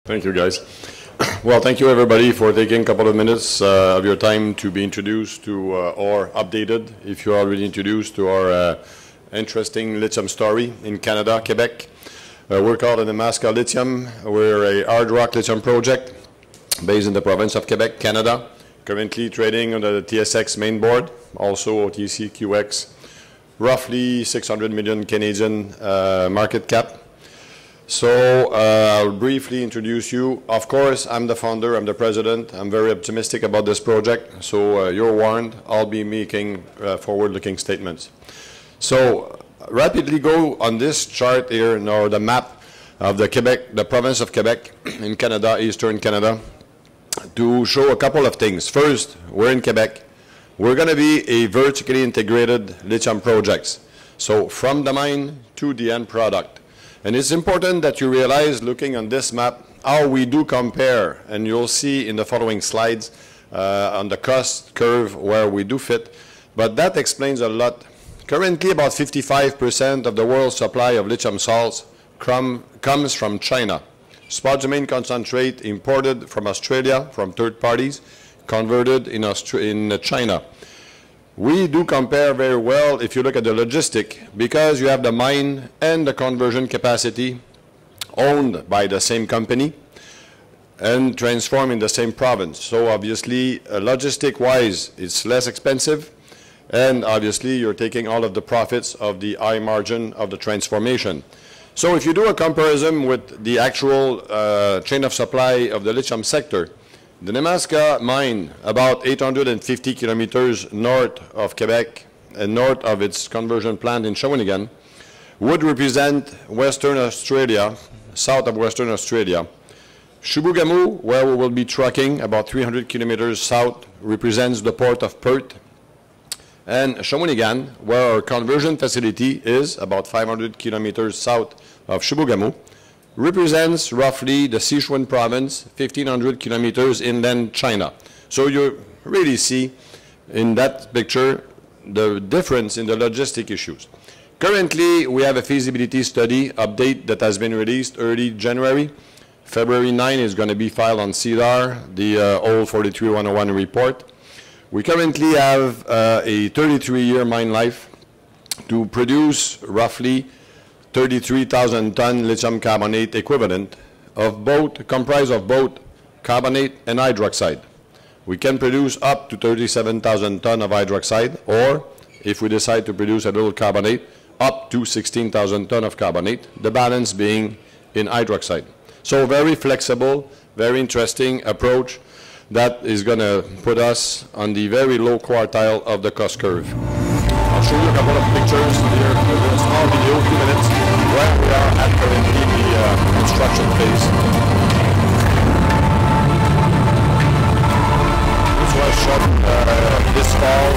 Thank you, guys. Well, thank you, everybody, for taking a couple of minutes of your time to be introduced to or updated, if you're already introduced to our interesting lithium story in Canada, Quebec. We're called the Nemaska Lithium. We're a hard rock lithium project based in the province of Quebec, Canada. Currently trading under the TSX main board, also OTC QX, roughly 600 million Canadian market cap. So I'll briefly introduce you. Of course, I'm the founder, I'm the president. I'm very optimistic about this project. So you're warned, I'll be making forward-looking statements. So rapidly go on this chart here, now the map of the Quebec, the province of Quebec in Canada, Eastern Canada, to show a couple of things. First, we're in Quebec. We're going to be a vertically integrated lithium project. So from the mine to the end product. And it's important that you realize, looking on this map, how we do compare. And you'll see in the following slides on the cost curve where we do fit. But that explains a lot. Currently, about 55% of the world's supply of lithium salts comes from China. Spodumene concentrate imported from Australia, from third parties, converted in China. We do compare very well if you look at the logistic, because you have the mine and the conversion capacity owned by the same company and transformed in the same province. So obviously, logistic-wise, it's less expensive, and obviously you're taking all of the profits of the high margin of the transformation. So if you do a comparison with the actual chain of supply of the lithium sector, the Nemaska mine, about 850 kilometers north of Quebec and north of its conversion plant in Shawinigan, would represent Western Australia, south of Western Australia. Chibougamau, where we will be trucking about 300 kilometers south, represents the port of Perth. And Shawinigan, where our conversion facility is about 500 kilometers south of Chibougamau, represents roughly the Sichuan province, 1,500 kilometers inland China. So you really see in that picture the difference in the logistic issues. Currently, we have a feasibility study update that has been released early January. February 9 is going to be filed on CDAR, the old 43-101 report. We currently have a 33-year mine life to produce roughly 33,000 ton lithium carbonate equivalent comprised of both carbonate and hydroxide. We can produce up to 37,000 ton of hydroxide, or if we decide to produce a little carbonate, up to 16,000 ton of carbonate, the balance being in hydroxide. So very flexible, very interesting approach that is going to put us on the very low quartile of the cost curve. I'll show you a couple of pictures here, a small video, 2 minutes, where we are at currently the construction phase. This was shot this fall,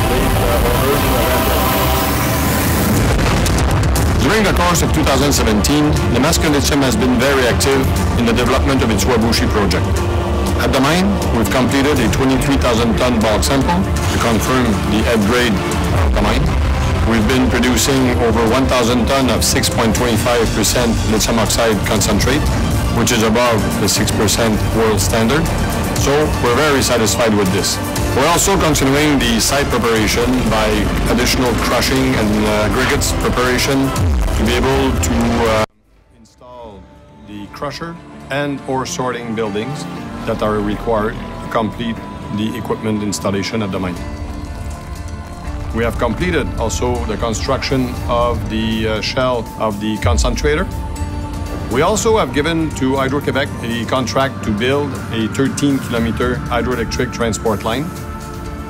late or early November. During the course of 2017, Nemaska Lithium has been very active in the development of its Wabushi project. At the mine, we've completed a 23,000 ton bulk sample to confirm the head grade of the mine. We've been producing over 1,000 ton of 6.25% lithium oxide concentrate, which is above the 6% world standard. So we're very satisfied with this. We're also continuing the site preparation by additional crushing and aggregates preparation to be able to install the crusher and ore sorting buildings that are required to complete the equipment installation at the mine. We have completed also the construction of the shell of the concentrator. We also have given to Hydro-Québec a contract to build a 13-kilometer hydroelectric transport line,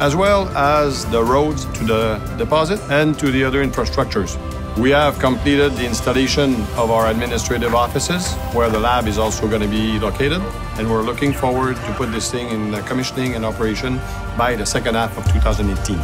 as well as the roads to the deposit and to the other infrastructures. We have completed the installation of our administrative offices, where the lab is also going to be located, and we're looking forward to put this thing in commissioning and operation by the second half of 2018.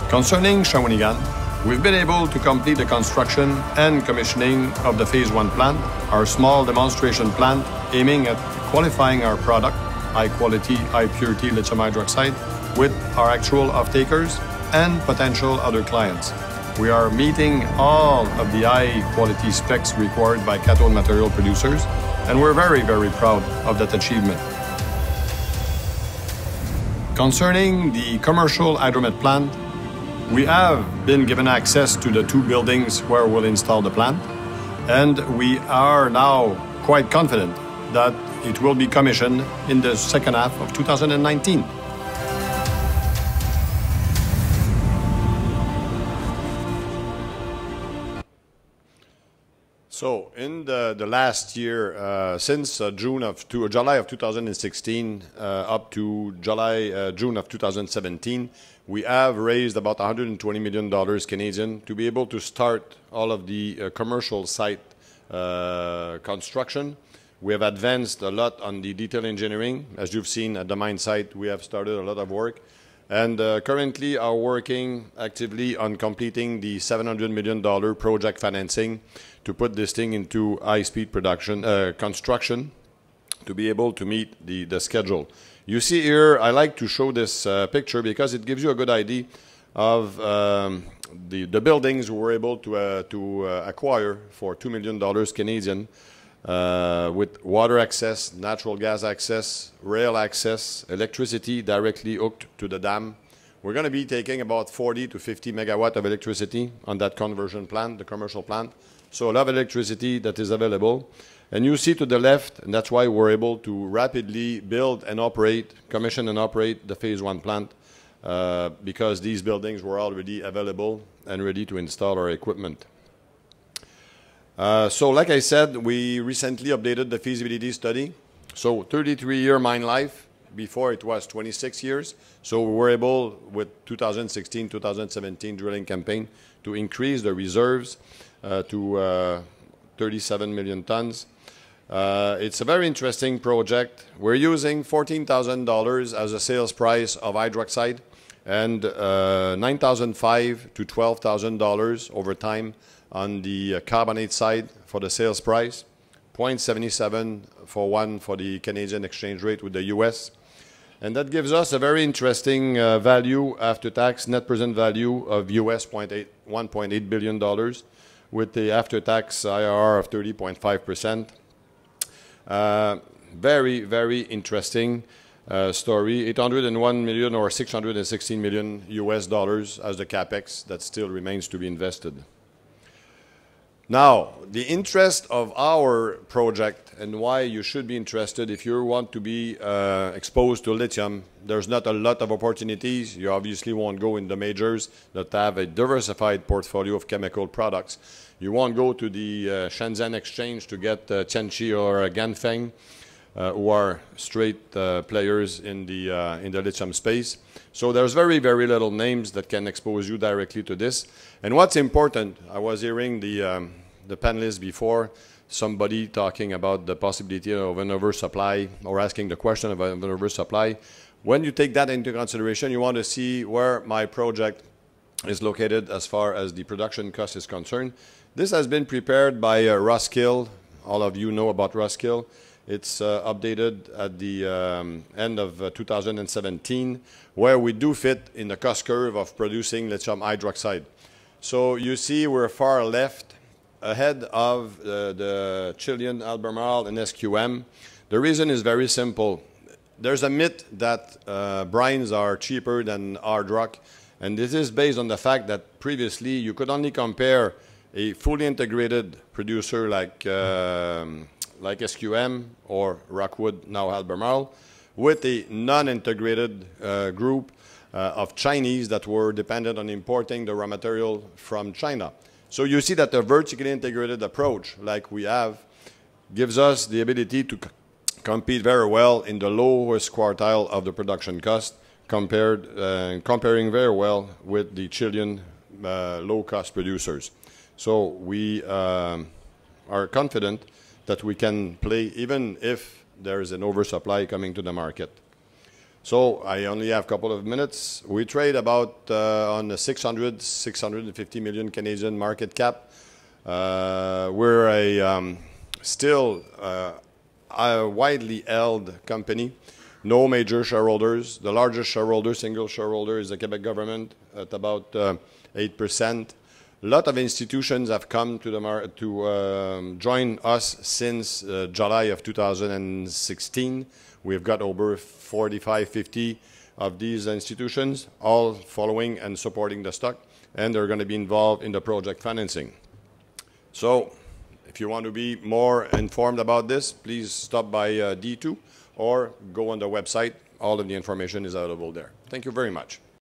Concerning Shawinigan, we've been able to complete the construction and commissioning of the Phase 1 plant, our small demonstration plant aiming at qualifying our product, high-quality, high-purity lithium hydroxide, with our actual off-takers and potential other clients. We are meeting all of the high-quality specs required by cathode material producers, and we're very, very proud of that achievement. Concerning the commercial hydromet plant, we have been given access to the 2 buildings where we'll install the plant, and we are now quite confident that it will be commissioned in the second half of 2019. So in the last year, since July of 2016 up to June of 2017, we have raised about $120 million Canadian to be able to start all of the commercial site construction. We have advanced a lot on the detail engineering. As you've seen at the mine site, we have started a lot of work. And currently are working actively on completing the $700 million project financing to put this thing into high-speed production construction to be able to meet the schedule. You see here, I like to show this picture because it gives you a good idea of the buildings we were able to acquire for $2 million Canadian with water access, natural gas access, rail access, electricity directly hooked to the dam. We're going to be taking about 40 to 50 megawatt of electricity on that conversion plant, the commercial plant. So a lot of electricity that is available. And you see to the left, and that's why we're able to rapidly build and operate, commission and operate the phase 1 plant because these buildings were already available and ready to install our equipment. So like I said, we recently updated the feasibility study. So 33-year mine life, before it was 26 years. So we were able, with 2016-2017 drilling campaign, to increase the reserves to 37 million tons. It's a very interesting project. We're using $14,000 as a sales price of hydroxide and $9,500 to $12,000 over time on the carbonate side for the sales price, 0.77 for one for the Canadian exchange rate with the US. And that gives us a very interesting value after tax, net present value of US $1.8 billion with the after tax IRR of 30.5%. Very, very interesting story. 801 million or 616 million US dollars as the capex that still remains to be invested. Now, the interest of our project and why you should be interested if you want to be exposed to lithium, there's not a lot of opportunities. You obviously won't go in the majors that have a diversified portfolio of chemical products. You won't go to the Shenzhen exchange to get Tianqi or Ganfeng, who are straight players in the lithium space. So there's very, very little names that can expose you directly to this. And what's important, I was hearing the panelists before, somebody talking about the possibility of an oversupply or asking the question of an oversupply. When you take that into consideration, you want to see where my project is located as far as the production cost is concerned. This has been prepared by Roskill. All of you know about Roskill. It's updated at the end of 2017, where we do fit in the cost curve of producing lithium hydroxide. So you see we're far left, ahead of the Chilean Albemarle and SQM. The reason is very simple. There's a myth that brines are cheaper than hard rock, and this is based on the fact that previously you could only compare a fully integrated producer like SQM or Rockwood, now Albemarle, with a non-integrated group of Chinese that were dependent on importing the raw material from China. So you see that the vertically integrated approach, like we have, gives us the ability to compete very well in the lowest quartile of the production cost, comparing very well with the Chilean low-cost producers. So we are confident that we can play even if there is an oversupply coming to the market. So I only have a couple of minutes. We trade about on the 650 million Canadian market cap. We're a still a widely held company. No major shareholders. The largest shareholder, single shareholder, is the Quebec government at about 8%. A lot of institutions have come to join us since July of 2016. We've got over 45, 50 of these institutions, all following and supporting the stock, and they're going to be involved in the project financing. So if you want to be more informed about this, please stop by D2 or go on the website. All of the information is available there. Thank you very much.